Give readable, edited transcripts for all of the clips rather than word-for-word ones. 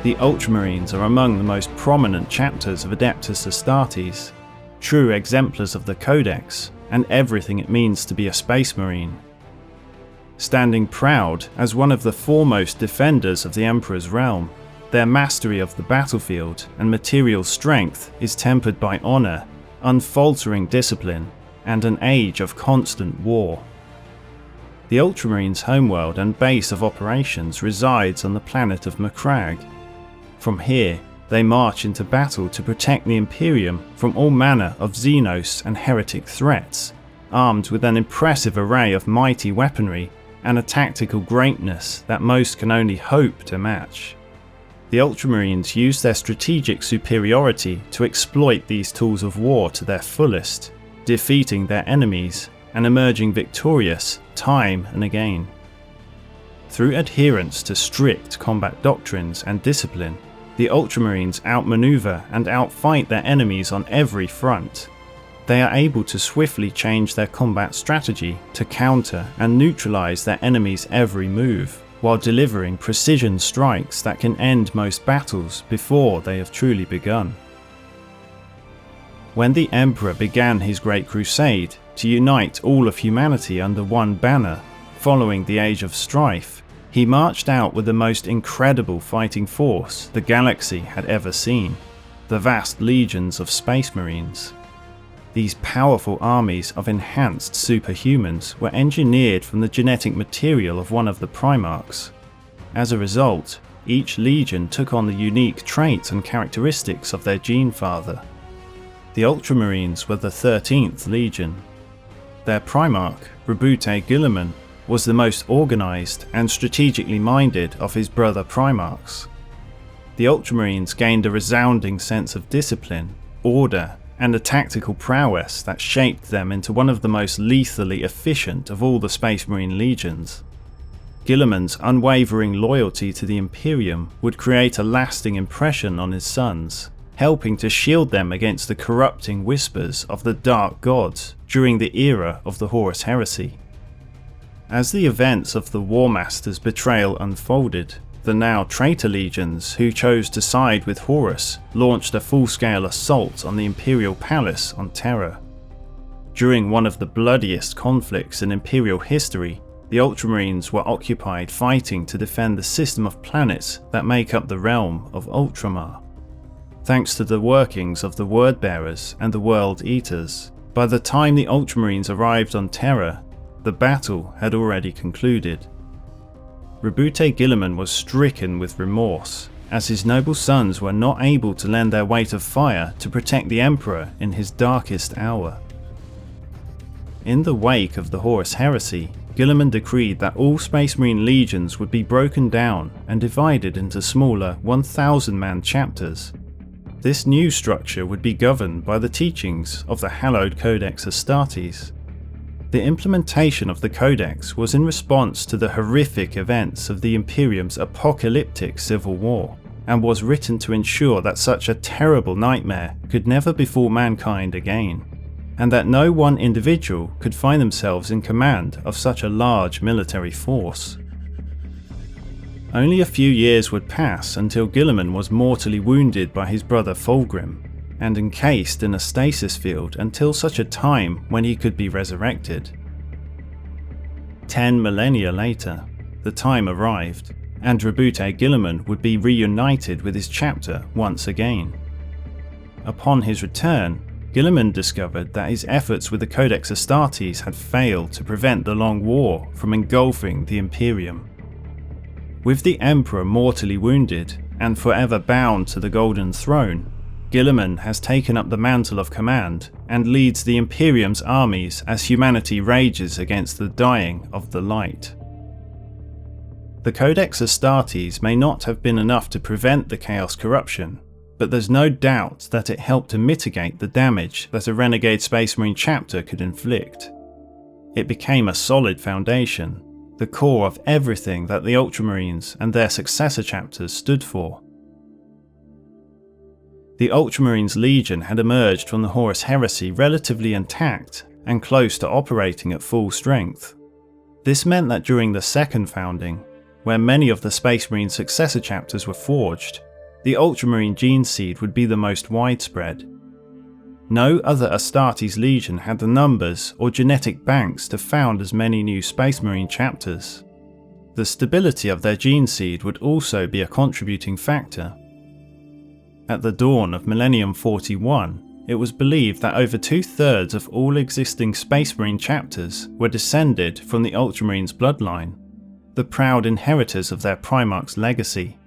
The Ultramarines are among the most prominent chapters of Adeptus Astartes, true exemplars of the Codex and everything it means to be a Space Marine. Standing proud as one of the foremost defenders of the Emperor's realm, their mastery of the battlefield and material strength is tempered by honour, unfaltering discipline, and an age of constant war. The Ultramarines' homeworld and base of operations resides on the planet of Macragge. From here, they march into battle to protect the Imperium from all manner of Xenos and heretic threats, armed with an impressive array of mighty weaponry and a tactical greatness that most can only hope to match. The Ultramarines use their strategic superiority to exploit these tools of war to their fullest, defeating their enemies and emerging victorious time and again. Through adherence to strict combat doctrines and discipline, the Ultramarines outmaneuver and outfight their enemies on every front. They are able to swiftly change their combat strategy to counter and neutralize their enemy's every move, while delivering precision strikes that can end most battles before they have truly begun. When the Emperor began his Great Crusade to unite all of humanity under one banner, following the Age of Strife, he marched out with the most incredible fighting force the galaxy had ever seen, the vast legions of Space Marines. These powerful armies of enhanced superhumans were engineered from the genetic material of one of the Primarchs. As a result, each legion took on the unique traits and characteristics of their gene father. The Ultramarines were the 13th Legion. Their Primarch, Roboute Guilliman, was the most organised and strategically minded of his brother Primarchs. The Ultramarines gained a resounding sense of discipline, order, and a tactical prowess that shaped them into one of the most lethally efficient of all the Space Marine legions. Guilliman's unwavering loyalty to the Imperium would create a lasting impression on his sons, helping to shield them against the corrupting whispers of the Dark Gods during the era of the Horus Heresy. As the events of the War Master's betrayal unfolded, the now traitor legions who chose to side with Horus launched a full-scale assault on the Imperial Palace on Terra. During one of the bloodiest conflicts in Imperial history, the Ultramarines were occupied fighting to defend the system of planets that make up the Realm of Ultramar. Thanks to the workings of the Wordbearers and the World Eaters, by the time the Ultramarines arrived on Terra, the battle had already concluded. Roboute Guilliman was stricken with remorse, as his noble sons were not able to lend their weight of fire to protect the Emperor in his darkest hour. In the wake of the Horus Heresy, Guilliman decreed that all Space Marine legions would be broken down and divided into smaller 1,000-man chapters. This new structure would be governed by the teachings of the hallowed Codex Astartes. The implementation of the Codex was in response to the horrific events of the Imperium's apocalyptic civil war, and was written to ensure that such a terrible nightmare could never befall mankind again, and that no one individual could find themselves in command of such a large military force. Only a few years would pass until Guilliman was mortally wounded by his brother Fulgrim, and encased in a stasis field until such a time when he could be resurrected. 10 millennia later, the time arrived, and Roboute Guilliman would be reunited with his chapter once again. Upon his return, Guilliman discovered that his efforts with the Codex Astartes had failed to prevent the long war from engulfing the Imperium. With the Emperor mortally wounded and forever bound to the Golden Throne, Guilliman has taken up the mantle of command and leads the Imperium's armies as humanity rages against the dying of the light. The Codex Astartes may not have been enough to prevent the Chaos corruption, but there's no doubt that it helped to mitigate the damage that a renegade Space Marine chapter could inflict. It became a solid foundation, the core of everything that the Ultramarines and their successor chapters stood for. The Ultramarines Legion had emerged from the Horus Heresy relatively intact and close to operating at full strength. This meant that during the second founding, where many of the Space Marine successor chapters were forged, the Ultramarine gene seed would be the most widespread. No other Astartes legion had the numbers or genetic banks to found as many new Space Marine chapters. The stability of their gene seed would also be a contributing factor. At the dawn of Millennium 41, it was believed that over 2/3 of all existing Space Marine chapters were descended from the Ultramarines' bloodline, the proud inheritors of their Primarch's legacy.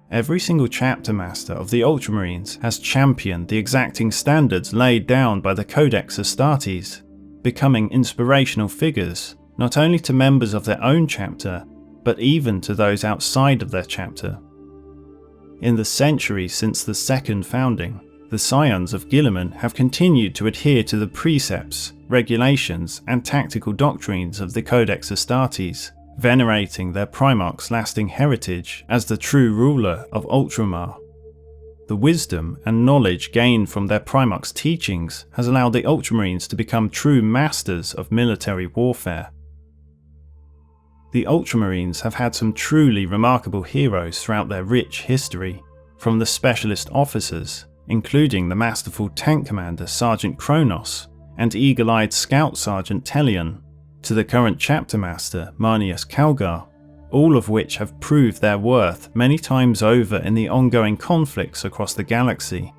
Every single chapter master of the Ultramarines has championed the exacting standards laid down by the Codex Astartes, becoming inspirational figures not only to members of their own chapter, but even to those outside of their chapter. In the centuries since the second founding, the Scions of Guilliman have continued to adhere to the precepts, regulations, and tactical doctrines of the Codex Astartes, venerating their Primarch's lasting heritage as the true ruler of Ultramar. The wisdom and knowledge gained from their Primarch's teachings has allowed the Ultramarines to become true masters of military warfare. The Ultramarines have had some truly remarkable heroes throughout their rich history, from the specialist officers, including the masterful tank commander Sergeant Kronos and eagle-eyed scout Sergeant Telion, to the current chapter master Marneus Calgar, all of which have proved their worth many times over in the ongoing conflicts across the galaxy.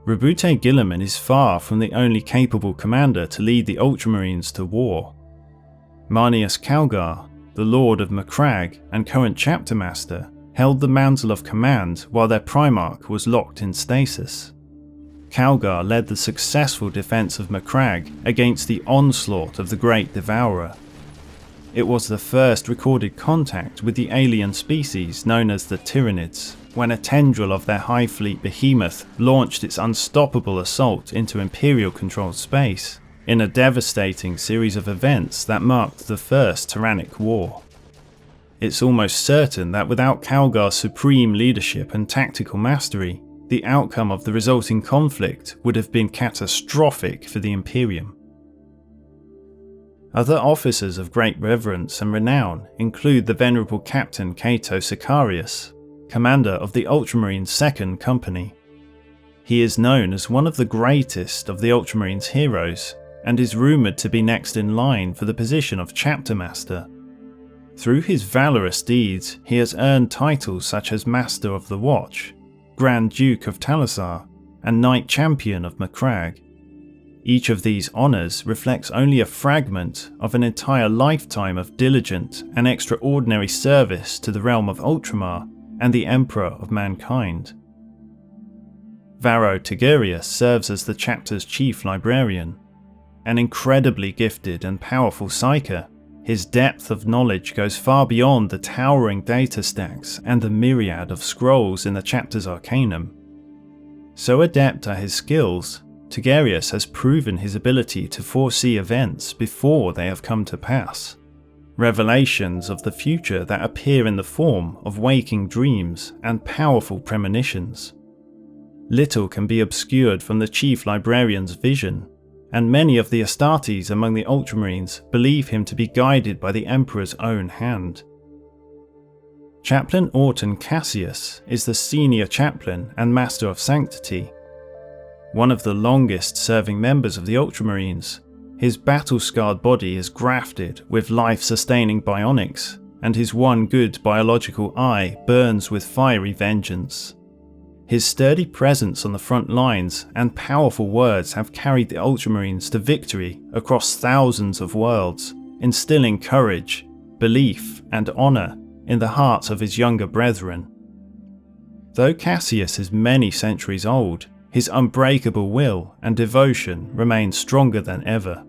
Roboute Guilliman is far from the only capable commander to lead the Ultramarines to war. Marneus Calgar, the Lord of Macragge and current chapter master, held the mantle of command while their Primarch was locked in stasis. Calgar led the successful defense of Macragge against the onslaught of the Great Devourer. It was the first recorded contact with the alien species known as the Tyranids, when a tendril of their Hive Fleet behemoth launched its unstoppable assault into Imperial-controlled space, in a devastating series of events that marked the First Tyrannic War. It's almost certain that without Calgar's supreme leadership and tactical mastery, the outcome of the resulting conflict would have been catastrophic for the Imperium. Other officers of great reverence and renown include the venerable Captain Cato Sicarius, commander of the Ultramarines' Second Company. He is known as one of the greatest of the Ultramarines' heroes, and is rumoured to be next in line for the position of Chapter Master. Through his valorous deeds, he has earned titles such as Master of the Watch, Grand Duke of Talasar, and Knight Champion of Macragge. Each of these honours reflects only a fragment of an entire lifetime of diligent and extraordinary service to the realm of Ultramar and the Emperor of Mankind. Varro Tigurius serves as the chapter's chief librarian. An incredibly gifted and powerful psyker, his depth of knowledge goes far beyond the towering data stacks and the myriad of scrolls in the chapter's arcanum. So adept are his skills, Tigurius has proven his ability to foresee events before they have come to pass. Revelations of the future that appear in the form of waking dreams and powerful premonitions. Little can be obscured from the chief librarian's vision, and many of the Astartes among the Ultramarines believe him to be guided by the Emperor's own hand. Chaplain Orton Cassius is the senior chaplain and Master of Sanctity. One of the longest serving members of the Ultramarines, his battle-scarred body is grafted with life-sustaining bionics, and his one good biological eye burns with fiery vengeance. His sturdy presence on the front lines and powerful words have carried the Ultramarines to victory across thousands of worlds, instilling courage, belief, and honour in the hearts of his younger brethren. Though Cassius is many centuries old, his unbreakable will and devotion remain stronger than ever.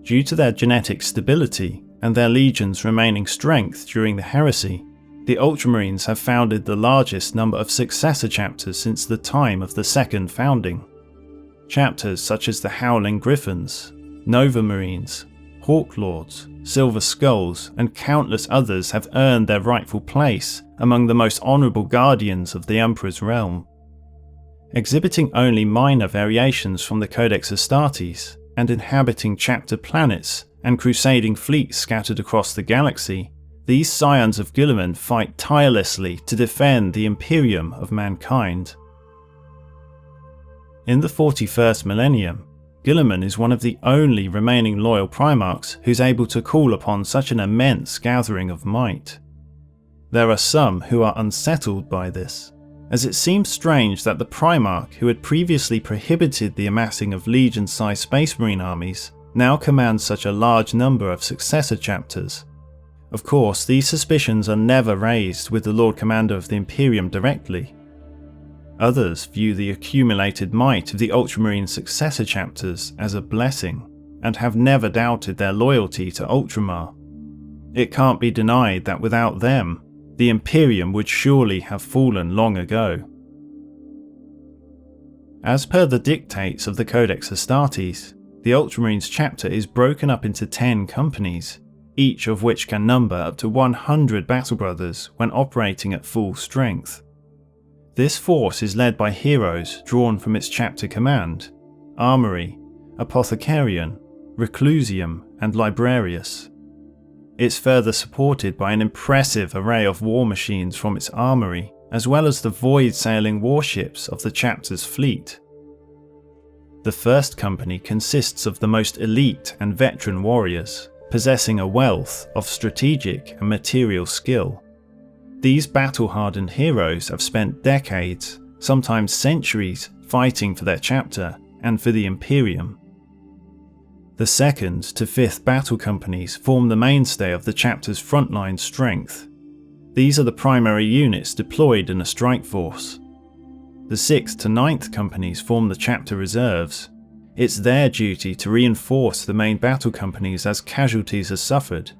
Due to their genetic stability and their legion's remaining strength during the Heresy, the Ultramarines have founded the largest number of successor chapters since the time of the second founding. Chapters such as the Howling Griffins, Nova Marines, Hawklords, Silver Skulls, and countless others have earned their rightful place among the most honourable guardians of the Emperor's realm. Exhibiting only minor variations from the Codex Astartes, and inhabiting chapter planets and crusading fleets scattered across the galaxy, these scions of Guilliman fight tirelessly to defend the Imperium of mankind. In the 41st millennium, Guilliman is one of the only remaining loyal Primarchs who's able to call upon such an immense gathering of might. There are some who are unsettled by this, as it seems strange that the Primarch, who had previously prohibited the amassing of Legion-sized Space Marine armies, now commands such a large number of Successor Chapters. Of course, these suspicions are never raised with the Lord Commander of the Imperium directly. Others view the accumulated might of the Ultramarine Successor Chapters as a blessing, and have never doubted their loyalty to Ultramar. It can't be denied that without them, the Imperium would surely have fallen long ago. As per the dictates of the Codex Astartes, the Ultramarines chapter is broken up into 10 companies, each of which can number up to 100 battle brothers when operating at full strength. This force is led by heroes drawn from its chapter command: Armory, Apothecarian, Reclusium, and Librarius. It's further supported by an impressive array of war machines from its armory, as well as the void-sailing warships of the chapter's fleet. The first company consists of the most elite and veteran warriors, possessing a wealth of strategic and material skill. These battle-hardened heroes have spent decades, sometimes centuries, fighting for their chapter and for the Imperium. The 2nd to 5th battle companies form the mainstay of the chapter's frontline strength. These are the primary units deployed in a strike force. The 6th to 9th companies form the chapter reserves. It's their duty to reinforce the main battle companies as casualties are suffered.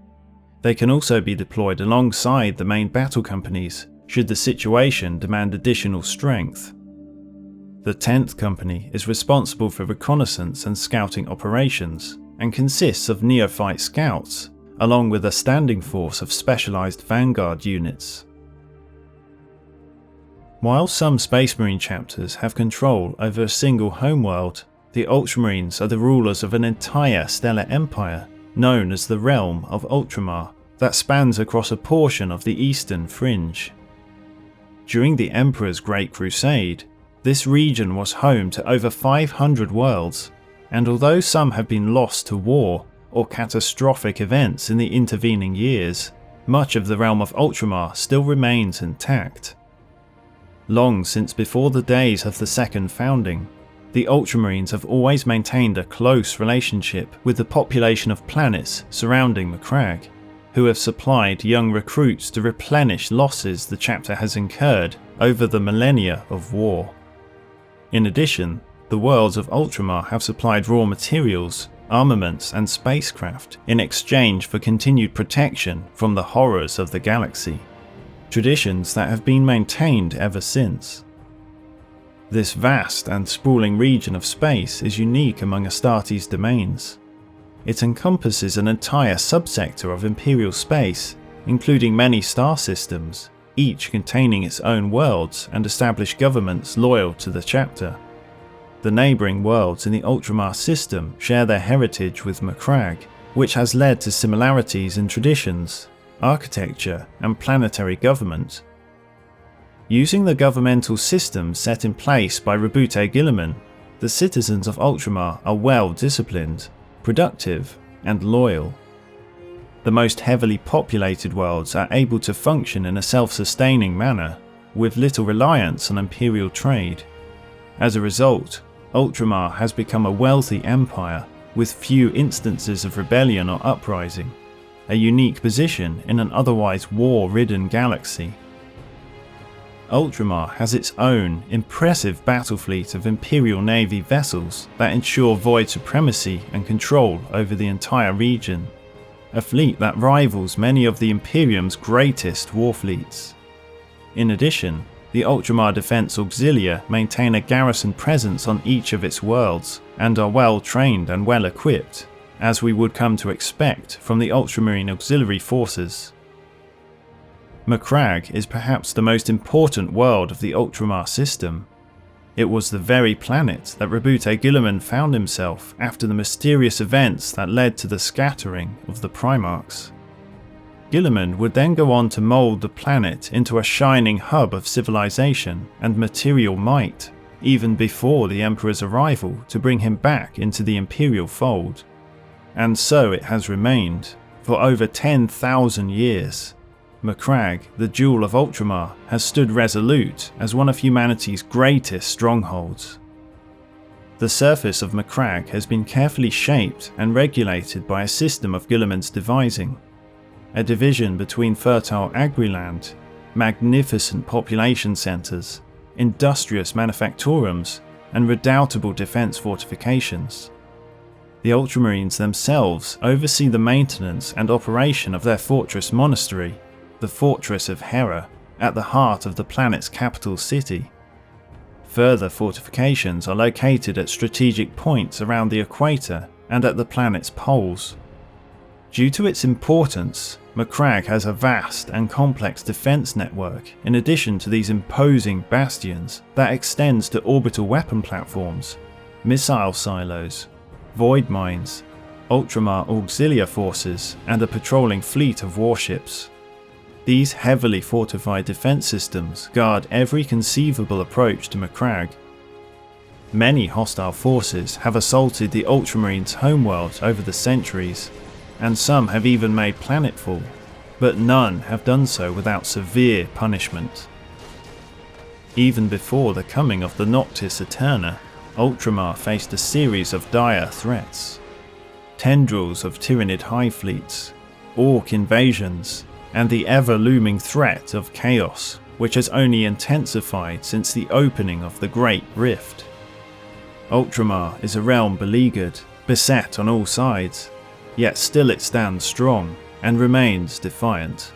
They can also be deployed alongside the main battle companies should the situation demand additional strength. The 10th Company is responsible for reconnaissance and scouting operations, and consists of neophyte scouts, along with a standing force of specialised vanguard units. While some Space Marine chapters have control over a single homeworld, the Ultramarines are the rulers of an entire stellar empire, known as the Realm of Ultramar, that spans across a portion of the eastern fringe. During the Emperor's Great Crusade, this region was home to over 500 worlds, and although some have been lost to war or catastrophic events in the intervening years, much of the Realm of Ultramar still remains intact. Long since before the days of the Second Founding, the Ultramarines have always maintained a close relationship with the population of planets surrounding Macragge, who have supplied young recruits to replenish losses the chapter has incurred over the millennia of war. In addition, the worlds of Ultramar have supplied raw materials, armaments and spacecraft in exchange for continued protection from the horrors of the galaxy, traditions that have been maintained ever since. This vast and sprawling region of space is unique among Astartes' domains. It encompasses an entire subsector of Imperial space, including many star systems, each containing its own worlds and established governments loyal to the chapter. The neighbouring worlds in the Ultramar system share their heritage with Macragge, which has led to similarities in traditions, architecture and planetary government. Using the governmental system set in place by Roboute Guilliman, the citizens of Ultramar are well disciplined, productive and loyal. The most heavily populated worlds are able to function in a self-sustaining manner, with little reliance on imperial trade. As a result, Ultramar has become a wealthy empire with few instances of rebellion or uprising, a unique position in an otherwise war-ridden galaxy. Ultramar has its own impressive battle fleet of Imperial Navy vessels that ensure void supremacy and control over the entire region, a fleet that rivals many of the Imperium's greatest war fleets. In addition, the Ultramar Defense Auxilia maintain a garrison presence on each of its worlds and are well trained and well equipped, as we would come to expect from the Ultramarine auxiliary forces. Macragge is perhaps the most important world of the Ultramar system. It was the very planet that Roboute Guilliman found himself after the mysterious events that led to the scattering of the Primarchs. Guilliman would then go on to mould the planet into a shining hub of civilization and material might, even before the Emperor's arrival to bring him back into the Imperial fold. And so it has remained, for over 10,000 years. Macragge, the Jewel of Ultramar, has stood resolute as one of humanity's greatest strongholds. The surface of Macragge has been carefully shaped and regulated by a system of Guilliman's devising. A division between fertile agriland, magnificent population centres, industrious manufactorums, and redoubtable defence fortifications. The Ultramarines themselves oversee the maintenance and operation of their fortress monastery, the Fortress of Hera, at the heart of the planet's capital city. Further fortifications are located at strategic points around the equator and at the planet's poles. Due to its importance, Macragge has a vast and complex defence network in addition to these imposing bastions that extends to orbital weapon platforms, missile silos, void mines, Ultramar auxiliary forces, and a patrolling fleet of warships. These heavily fortified defence systems guard every conceivable approach to Macragge. Many hostile forces have assaulted the Ultramarines' homeworld over the centuries, and some have even made planetfall, but none have done so without severe punishment. Even before the coming of the Noctis Eterna, Ultramar faced a series of dire threats. Tendrils of Tyranid hive fleets, Orc invasions, and the ever-looming threat of chaos, which has only intensified since the opening of the Great Rift. Ultramar is a realm beleaguered, beset on all sides, yet still it stands strong and remains defiant.